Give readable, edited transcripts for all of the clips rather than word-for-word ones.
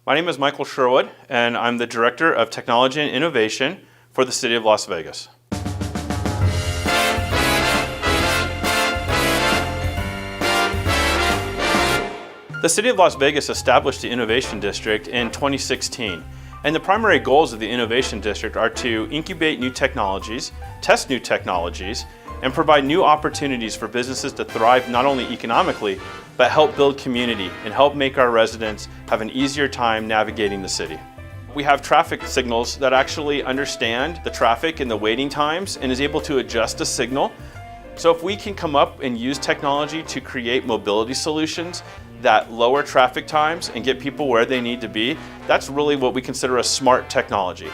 My name is Michael Sherwood, and I'm the Director of Technology and Innovation for the City of Las Vegas. The City of Las Vegas established the Innovation District in 2016, and the primary goals of the Innovation District are to incubate new technologies, test new technologies, and provide new opportunities for businesses to thrive not only economically, but help build community and help make our residents have an easier time navigating the city. We have traffic signals that actually understand the traffic and the waiting times and is able to adjust the signal. So if we can come up and use technology to create mobility solutions that lower traffic times and get people where they need to be, that's really what we consider a smart technology.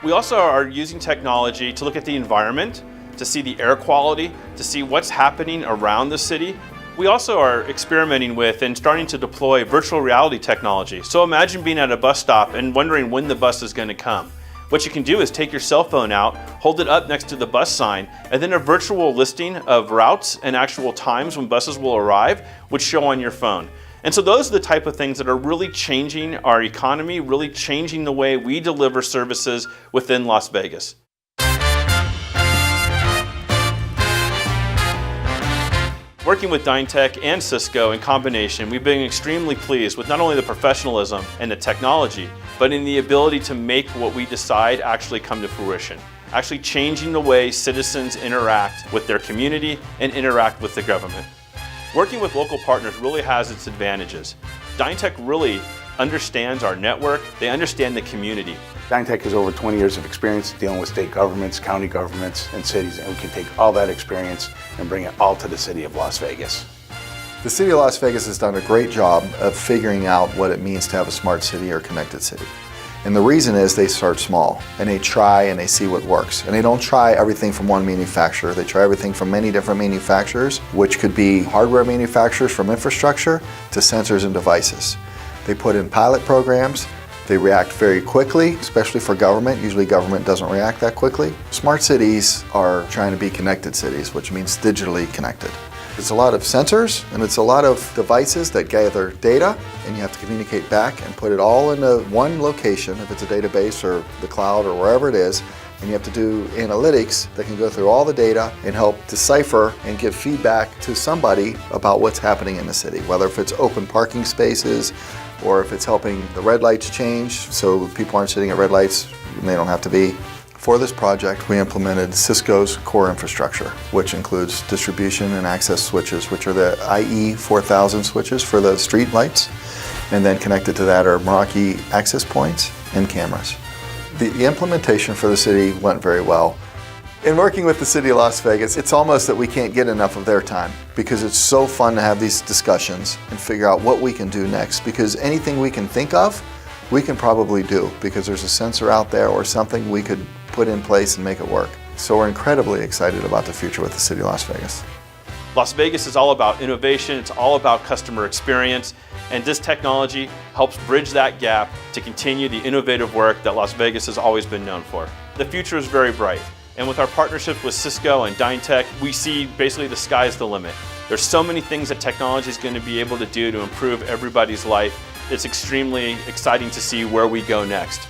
We also are using technology to look at the environment, to see the air quality, to see what's happening around the city. We also are experimenting with and starting to deploy virtual reality technology. So imagine being at a bus stop and wondering when the bus is going to come. What you can do is take your cell phone out, hold it up next to the bus sign, and then a virtual listing of routes and actual times when buses will arrive would show on your phone. And so those are the type of things that are really changing our economy, really changing the way we deliver services within Las Vegas. Working with DynTek and Cisco in combination, we've been extremely pleased with not only the professionalism and the technology, but in the ability to make what we decide actually come to fruition. Actually changing the way citizens interact with their community and interact with the government. Working with local partners really has its advantages. DynTek really understands our network, they understand the community. DynTek has over 20 years of experience dealing with state governments, county governments, and cities, and we can take all that experience and bring it all to the City of Las Vegas. The City of Las Vegas has done a great job of figuring out what it means to have a smart city or connected city. And the reason is they start small, and they try and they see what works. And they don't try everything from one manufacturer, they try everything from many different manufacturers, which could be hardware manufacturers from infrastructure to sensors and devices. They put in pilot programs, they react very quickly, especially for government. Usually government doesn't react that quickly. Smart cities are trying to be connected cities, which means digitally connected. It's a lot of sensors and it's a lot of devices that gather data, and you have to communicate back and put it all into one location, if it's a database or the cloud or wherever it is, and you have to do analytics that can go through all the data and help decipher and give feedback to somebody about what's happening in the city, whether if it's open parking spaces or if it's helping the red lights change so people aren't sitting at red lights and they don't have to be. For this project, we implemented Cisco's core infrastructure, which includes distribution and access switches, which are the IE 4000 switches for the street lights, and then connected to that are Meraki access points and cameras. The implementation for the city went very well. In working with the City of Las Vegas, it's almost that we can't get enough of their time because it's so fun to have these discussions and figure out what we can do next, because anything we can think of, we can probably do because there's a sensor out there or something we could put in place and make it work. So we're incredibly excited about the future with the City of Las Vegas. Las Vegas is all about innovation, it's all about customer experience, and this technology helps bridge that gap to continue the innovative work that Las Vegas has always been known for. The future is very bright, and with our partnership with Cisco and DynTek, we see basically the sky's the limit. There's so many things that technology is going to be able to do to improve everybody's life. It's extremely exciting to see where we go next.